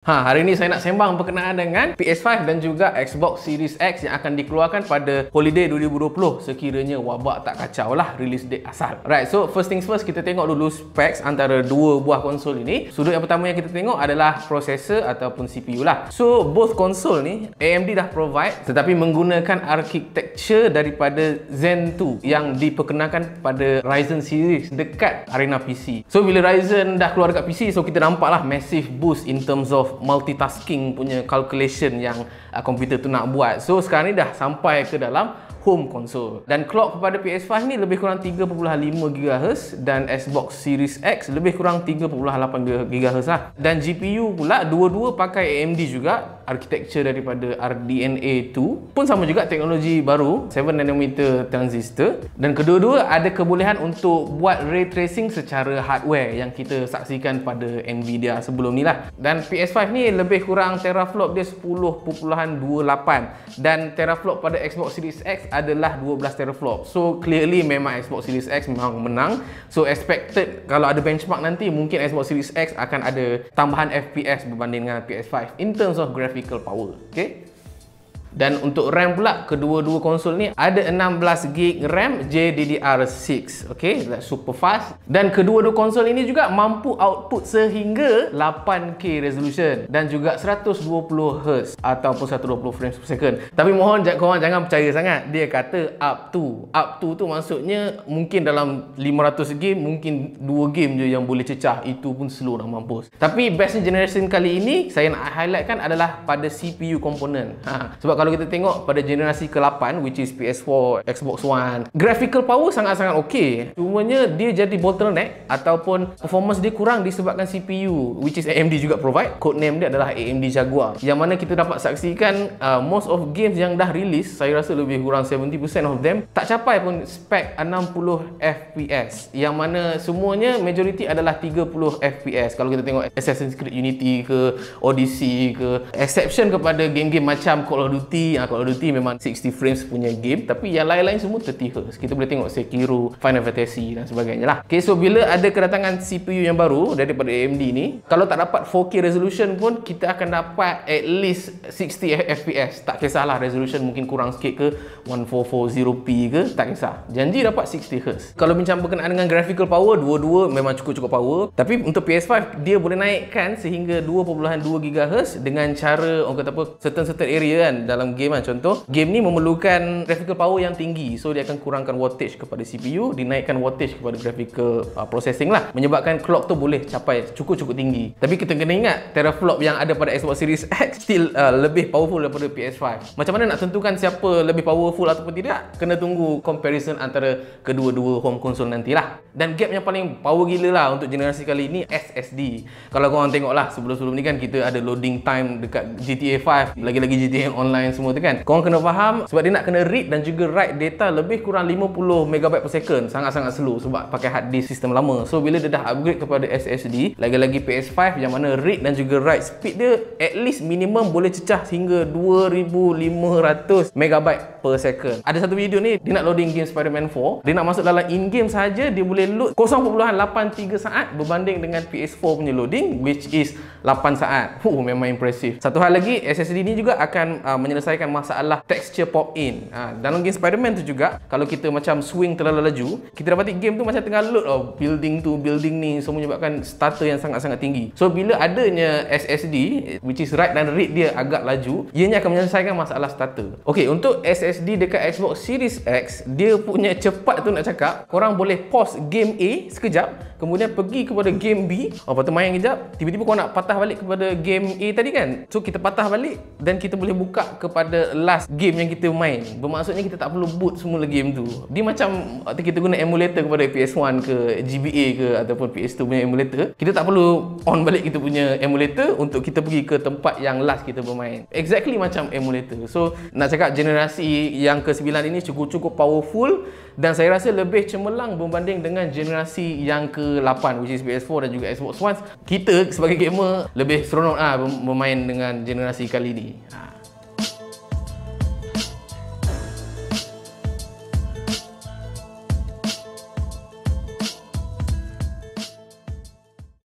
Hari ini saya nak sembang berkenaan dengan PS5 dan juga Xbox Series X yang akan dikeluarkan pada Holiday 2020 sekiranya wabak tak kacau lah release date asal. Right, so first things first, kita tengok dulu specs antara dua buah konsol ini. Sudut yang pertama yang kita tengok adalah processor ataupun CPU lah. So both konsol ni AMD dah provide tetapi menggunakan architecture daripada Zen 2 yang diperkenalkan pada Ryzen series dekat arena PC. So bila Ryzen dah keluar dekat PC, so kita nampak lah massive boost in terms of multitasking punya calculation yang komputer tu nak buat. So sekarang ni dah sampai ke dalam home console. Dan clock kepada PS5 ni lebih kurang 3.5 GHz dan Xbox Series X lebih kurang 3.8 GHz lah. Dan GPU pula dua-dua pakai AMD juga, architecture daripada RDNA 2 pun sama juga, teknologi baru 7nm transistor, dan kedua-dua ada kebolehan untuk buat ray tracing secara hardware yang kita saksikan pada Nvidia sebelum ni lah. Dan PS5 ni lebih kurang teraflop dia 10.28 dan teraflop pada Xbox Series X adalah 12 teraflop. So clearly memang Xbox Series X memang menang. So expected kalau ada benchmark nanti, mungkin Xbox Series X akan ada tambahan FPS berbanding dengan PS5 in terms of graphical power. Okay. Dan untuk RAM pula, kedua-dua konsol ni ada 16GB RAM JDDR6. Okay, that's super fast. Dan kedua-dua konsol ini juga mampu output sehingga 8K resolution dan juga 120Hz ataupun 120 frames per second. Tapi mohon korang jangan percaya sangat. Dia kata up to tu maksudnya mungkin dalam 500 game mungkin 2 game je yang boleh cecah, itu pun slow nak mampus. Tapi bestnya generation kali ini saya nak highlightkan adalah pada CPU komponen. Sebab kalau kita tengok pada generasi ke-8 which is PS4, Xbox One, graphical power sangat-sangat okey. Cumanya dia jadi bottleneck ataupun performance dia kurang disebabkan CPU which is AMD juga provide. Codename dia adalah AMD Jaguar. Yang mana kita dapat saksikan most of games yang dah release, saya rasa lebih kurang 70% of them tak capai pun spek 60 FPS. Yang mana semuanya majority adalah 30 FPS. Kalau kita tengok Assassin's Creed Unity ke Odyssey ke, exception kepada game-game macam Call of Duty. Call of Duty memang 60 frames punya game, tapi yang lain-lain semua 30Hz. Kita boleh tengok Sekiro, Final Fantasy dan sebagainya lah. Okay, so bila ada kedatangan CPU yang baru daripada AMD ni, kalau tak dapat 4K resolution pun kita akan dapat at least 60 FPS. Tak kisahlah resolution mungkin kurang sikit ke 1440p ke, tak kisah. Janji dapat 60Hz. Kalau bincang berkenaan dengan graphical power, dua-dua memang cukup-cukup power. Tapi untuk PS5 dia boleh naikkan sehingga 2.2 GHz dengan cara orang kata apa, certain area kan dalam game kan. Contoh, game ni memerlukan graphical power yang tinggi, so dia akan kurangkan wattage kepada CPU, dinaikkan wattage kepada graphical processing lah, menyebabkan clock tu boleh capai cukup-cukup tinggi. Tapi kita kena ingat, teraflop yang ada pada Xbox Series X still lebih powerful daripada PS5. Macam mana nak tentukan siapa lebih powerful ataupun tidak? Kena tunggu comparison antara kedua-dua home console nantilah. Dan gap yang paling power gila lah untuk generasi kali ini, SSD. Kalau korang tengok lah, sebelum-sebelum ni kan kita ada loading time dekat GTA 5, lagi-lagi GTA Online semua tu kan. Korang kena faham, sebab dia nak kena read dan juga write data lebih kurang 50 MB per second. Sangat-sangat slow sebab pakai hard disk sistem lama. So bila dia dah upgrade kepada SSD, lagi-lagi PS5 yang mana read dan juga write speed dia at least minimum boleh cecah hingga 2500 MB per second. Ada satu video ni, dia nak loading game Spider-Man 4, dia nak masuk dalam in-game saja dia boleh load 0.83 saat berbanding dengan PS4 punya loading which is 8 saat. Memang impressive. Satu hal lagi, SSD ni juga akan menyelesaikan masalah texture pop-in. Dalam game Spider-Man tu juga, kalau kita macam swing terlalu laju, kita dapati game tu macam tengah load building tu, building ni, semua menyebabkan starter yang sangat-sangat tinggi. So bila adanya SSD which is write dan read dia agak laju, ianya akan menyelesaikan masalah starter. Okay, untuk SSD dekat Xbox Series X, dia punya cepat tu nak cakap, korang boleh pause game A sekejap, kemudian pergi kepada game B, lepas tu main kejap, tiba-tiba korang nak patah balik kepada game A tadi kan. So kita patah balik dan kita boleh buka kepada last game yang kita main. Bermaksudnya kita tak perlu boot semula game tu. Dia macam kita guna emulator kepada PS1 ke GBA ke ataupun PS2 punya emulator. Kita tak perlu on balik kita punya emulator untuk kita pergi ke tempat yang last kita bermain. Exactly macam emulator. So nak cakap generasi yang ke-9 ini cukup-cukup powerful dan saya rasa lebih cemerlang berbanding dengan generasi yang ke-8 which is PS4 dan juga Xbox One. Kita sebagai gamer lebih seronok bermain dengan generasi kali ni.